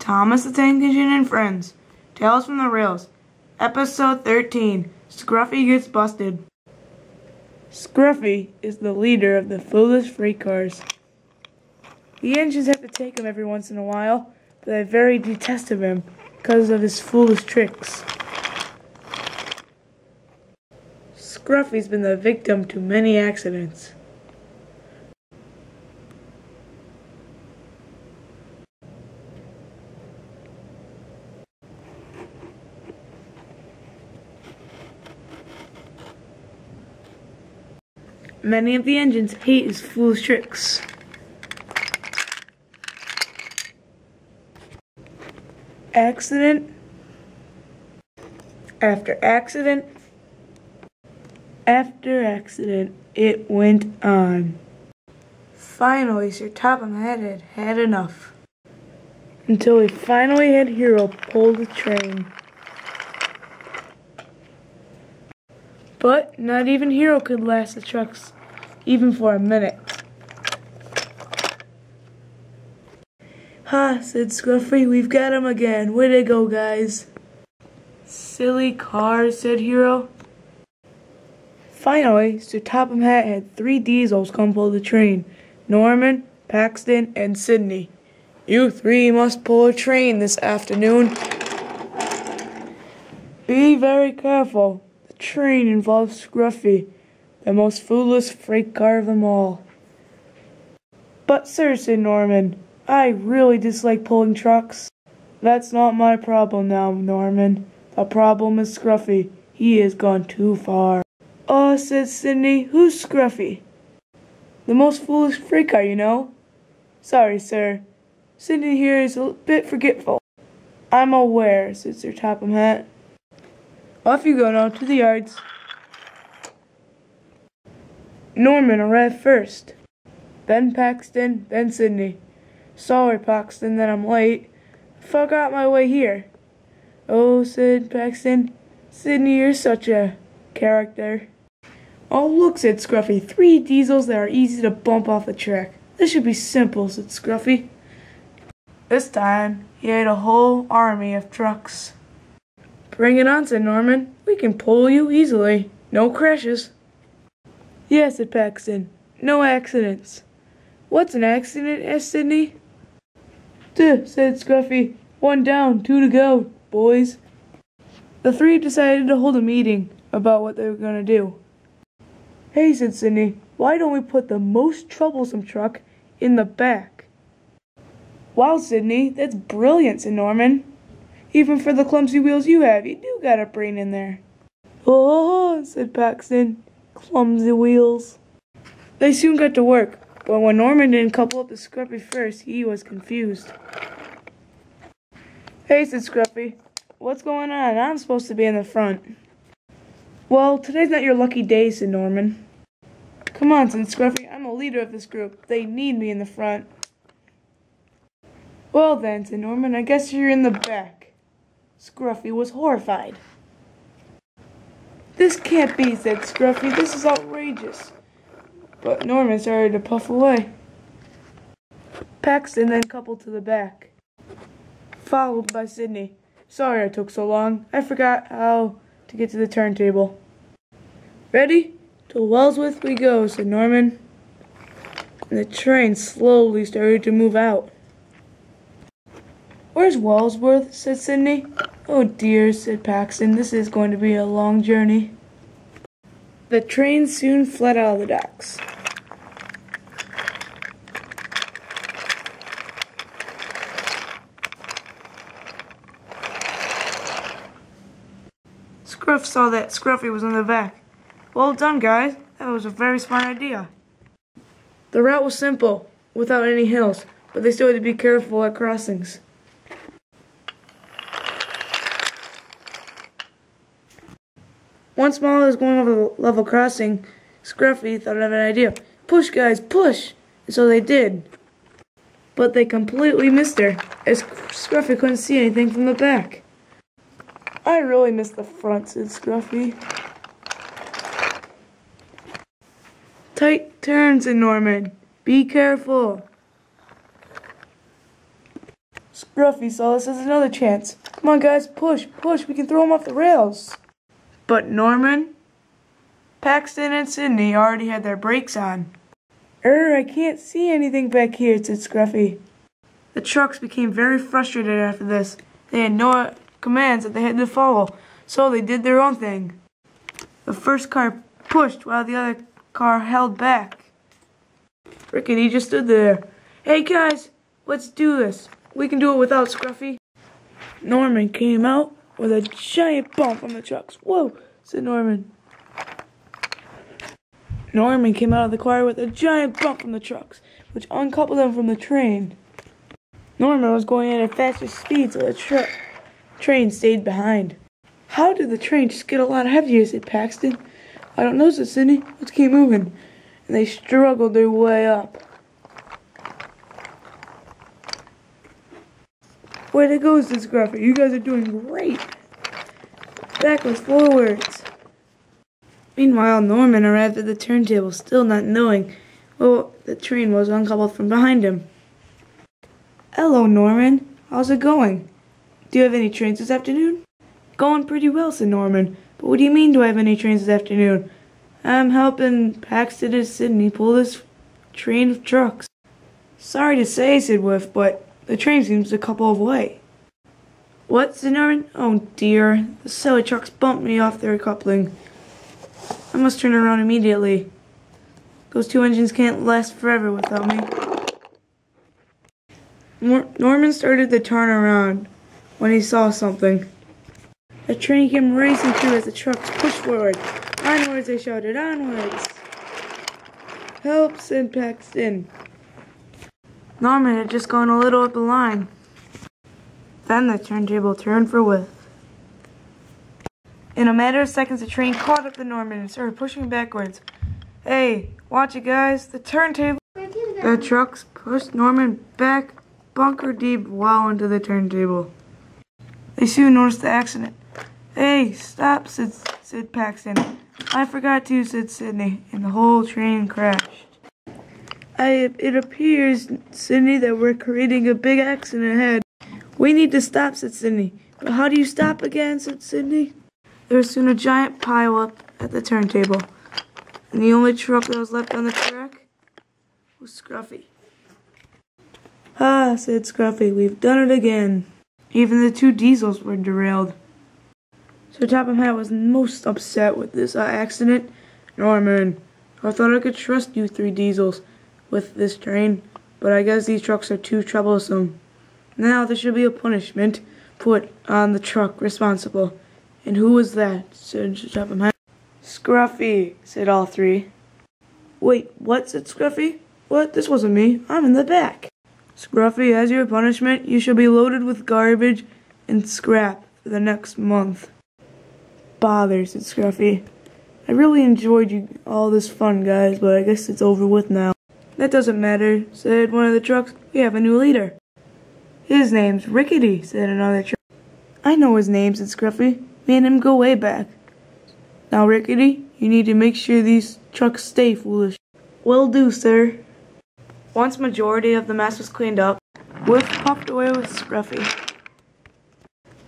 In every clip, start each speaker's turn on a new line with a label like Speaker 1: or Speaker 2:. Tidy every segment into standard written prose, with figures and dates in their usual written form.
Speaker 1: Thomas the Tank Engine and Friends, Tales from the Rails, Episode 13, Scruffy Gets Busted. Scruffy is the leader of the foolish freight cars. The engines have to take him every once in a while, but they very detest him because of his foolish tricks. Scruffy's been the victim to many accidents. Many of the engines hate his foolish tricks. Accident after accident after accident, it went on. Finally, Sir Topham had had enough. Until he finally had Hero pull the train. But not even Hero could last the trucks even for a minute. "Ha," said Scruffy, "we've got him again. Way to go, guys." "Silly cars," said Hero. Finally, Sir Topham had 3 diesels come pull the train. Norman, Paxton, and Sydney. "You 3 must pull a train this afternoon. Be very careful. The train involves Scruffy, the most foolish freight car of them all." "But sir," said Norman, "I really dislike pulling trucks." "That's not my problem now, Norman. The problem is Scruffy. He has gone too far." "Oh," said Sydney, "who's Scruffy?" "The most foolish freight car, you know." "Sorry, sir. Sydney here is a bit forgetful." "I'm aware," said Sir Topham Hatt. "Off you go now, to the yards." Norman arrived first, then Paxton, then Sydney. "Sorry, Paxton, that I'm late. Forgot my way here." "Oh," said Paxton, "Sydney, you're such a character." "Oh, look," said Scruffy, 3 diesels that are easy to bump off the track. This should be simple," said Scruffy. This time, he had a whole army of trucks. "Bring it on," said Norman. "We can pull you easily. No crashes." "Yeah," said Paxton. "No accidents." "What's an accident?" asked Sydney. "Duh," said Scruffy. "1 down, 2 to go, boys." The 3 decided to hold a meeting about what they were going to do. "Hey," said Sydney, "why don't we put the most troublesome truck in the back?" "Wow, Sydney, that's brilliant," said Norman. "Even for the clumsy wheels you have, you do got a brain in there." "Oh," said Paxton, "clumsy wheels." They soon got to work, but when Norman didn't couple up to Scruffy first, he was confused. "Hey," said Scruffy, "what's going on? I'm supposed to be in the front." "Well, today's not your lucky day," said Norman. "Come on," said Scruffy, "I'm the leader of this group. They need me in the front." "Well then," said Norman, "I guess you're in the back." Scruffy was horrified. "This can't be," said Scruffy. "This is outrageous." But Norman started to puff away. Paxton then coupled to the back, followed by Sydney. "Sorry I took so long. I forgot how to get to the turntable." "Ready? To Wellsworth we go," said Norman. And the train slowly started to move out. "Where's Wellsworth?" said Sydney. "Oh dear," said Paxton, "this is going to be a long journey." The train soon fled out of the docks. Scruff saw that Scruffy was in the back. "Well done, guys. That was a very smart idea." The route was simple, without any hills, but they still had to be careful at crossings. Once Molly was going over the level crossing, Scruffy thought of an idea. "Push, guys, push!" And so they did. But they completely missed her, as Scruffy couldn't see anything from the back. "I really missed the front," said Scruffy. "Tight turn," said Norman. "Be careful." Scruffy saw this as another chance. Come on, guys, push, push, we can throw him off the rails. But Norman, Paxton, and Sydney already had their brakes on. I can't see anything back here, said Scruffy. The trucks became very frustrated after this. They had no commands that they had to follow, so they did their own thing. The first car pushed while the other car held back. Rickety just stood there. Hey guys, let's do this. We can do it without Scruffy. Norman came out with a giant bump on the trucks. Whoa, said Norman. Norman came out of the car with a giant bump from the trucks, which uncoupled them from the train. Norman was going at a faster speed, so the train stayed behind. How did the train just get a lot heavier, said Paxton. I don't know, said Sydney. Let's keep moving. And they struggled their way up. Way to go, said Scruffy. You guys are doing great. Backwards, forwards. Meanwhile, Norman arrived at the turntable, still not knowing the train was uncoupled from behind him. Hello, Norman. How's it going? Do you have any trains this afternoon? Going pretty well, said Norman. But what do you mean, do I have any trains this afternoon? I'm helping Paxton and Sydney pull this train of trucks. Sorry to say, said Whiff, but the train seems to couple away. What, said Norman? Oh dear, the silly trucks bumped me off their coupling. I must turn around immediately. Those two engines can't last forever without me. Norman started to turn around when he saw something. The train came racing through as the trucks pushed forward. Onwards, they shouted, onwards. Help, said Paxton. Norman had just gone a little up the line. Then the turntable turned for Whiff. In a matter of seconds, the train caught up to Norman and started pushing backwards. Hey, watch it, guys. The turntable. The trucks pushed Norman back bunker deep well into the turntable. They soon noticed the accident. Hey, stop, said Paxton. I forgot to, said Sydney, and the whole train crashed. It appears, Sydney, that we're creating a big accident ahead. We need to stop, said Sydney. But how do you stop again, said Sydney. There was soon a giant pile-up at the turntable, and the only truck that was left on the track was Scruffy. Ah, said Scruffy, we've done it again. Even the two diesels were derailed. Sir Topham Hatt was most upset with this accident. Norman, I thought I could trust you three diesels with this train, but I guess these trucks are too troublesome. Now there should be a punishment put on the truck responsible. And who was that? Said Sir Topham Hatt. Scruffy, said all three. Wait, what? Said Scruffy. What? This wasn't me. I'm in the back. Scruffy, as your punishment, you shall be loaded with garbage and scrap for the next month. Bother, said Scruffy. I really enjoyed all this fun, guys, but I guess it's over with now. That doesn't matter, said one of the trucks. We have a new leader. His name's Rickety, said another truck. I know his name, said Scruffy. Me and him go way back. Now, Rickety, you need to make sure these trucks stay foolish. Will do, sir. Once majority of the mess was cleaned up, Whiff puffed away with Scruffy.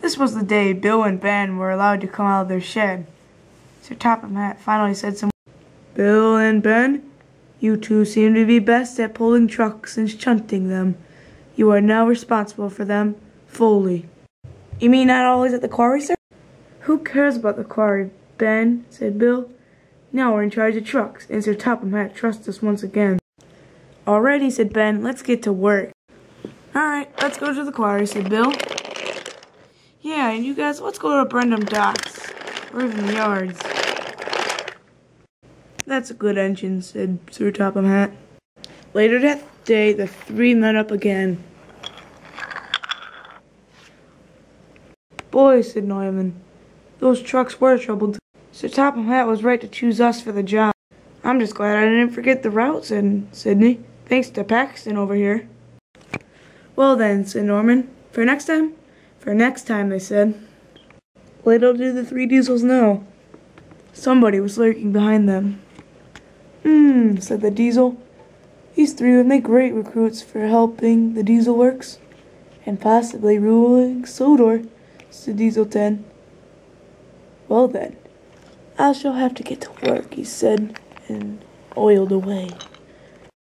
Speaker 1: This was the day Bill and Ben were allowed to come out of their shed. Sir Topham Hatt finally said something. Bill and Ben, you two seem to be best at pulling trucks and shunting them. You are now responsible for them fully. You mean not always at the quarry, sir? Who cares about the quarry, Ben, said Bill. Now we're in charge of trucks, and Sir Topham Hatt trusts us once again. Alrighty, said Ben, let's get to work. Alright, let's go to the quarry, said Bill. Yeah, and you guys, let's go to Brendam Docks, or even the yards. That's a good engine, said Sir Topham Hatt. Later that day, the three met up again. Boys, said Neumann, those trucks were troubled. Sir Topham Hatt was right to choose us for the job. I'm just glad I didn't forget the route, said Sydney. Thanks to Paxton over here. Well then, said Norman. For next time? For next time, they said. Little did the three diesels know. Somebody was lurking behind them. Said the diesel. These three would make great recruits for helping the diesel works. and possibly ruling Sodor, said Diesel 10. Well then, I shall have to get to work, he said, and oiled away.